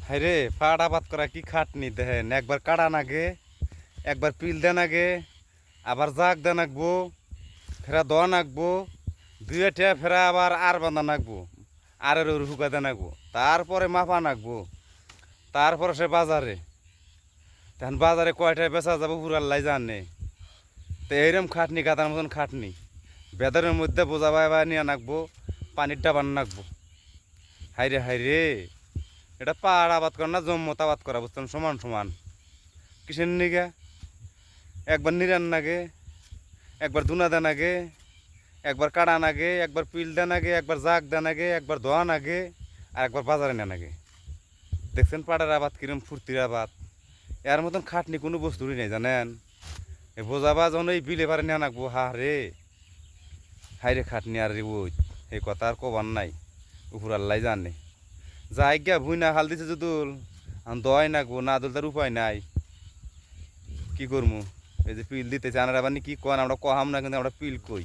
হাইরে পাট আবাদ করা কি খাটনি দেখেন, একবার কাড়া নাগে, একবার পিল দেন আগে, আবার জাগ দেন আঁকবো, ফেরা দন আঁকবো, দুয়ে ঠেয়া ফেরা আর বান্ধা নাকবো, আরের হুকা দেন আঁকবো, তারপরে মাপা নাকবো, তারপরে সে বাজারে। তখন বাজারে কয়টায় বেচা যাবো পুরাল্লাই জানে। তো এইরকম খাটনি গাদার মতন খাটনি, বেদরের মধ্যে বোঝা বাই নিয়ে নাকবো, পানির ডাবান নাকবো। হাইরে হাইরে, এটা পাহাড় আবাদ করা না জম্মত আবাদ করা, বুঝছেন, সমান সমান। কিসের নিগে একবার নিরান নাগে, একবার দুনা দেন আগে, একবার কাড়া নাগে, একবার পিল দেন আগে, একবার জাগ দেন আগে, একবার দোয়ান আগে, আর একবার বাজারে নেন আগে। দেখছেন পাড়ার আবাদ কিরম ফুর্তির আবাদ। এর মতন খাটনি কোনো বস্তুরই নেই জানেন। এ বোঝাবা যখন এই বিলে পারে নেন আঁকবো, হা রে হাইরে খাটনি আর রে ওই এই কথা আর কবার নাই, উপর আল্লাহ জানে। যাই গিয়া ভুই না হাল দিছে যদুল, দয় নাকবো, না দল তার উপায় নাই। কি করবো, এই যে পিল দিতেছে আনার আবার কি কন, আমরা কহাম না, কিন্তু আমরা পিল কই।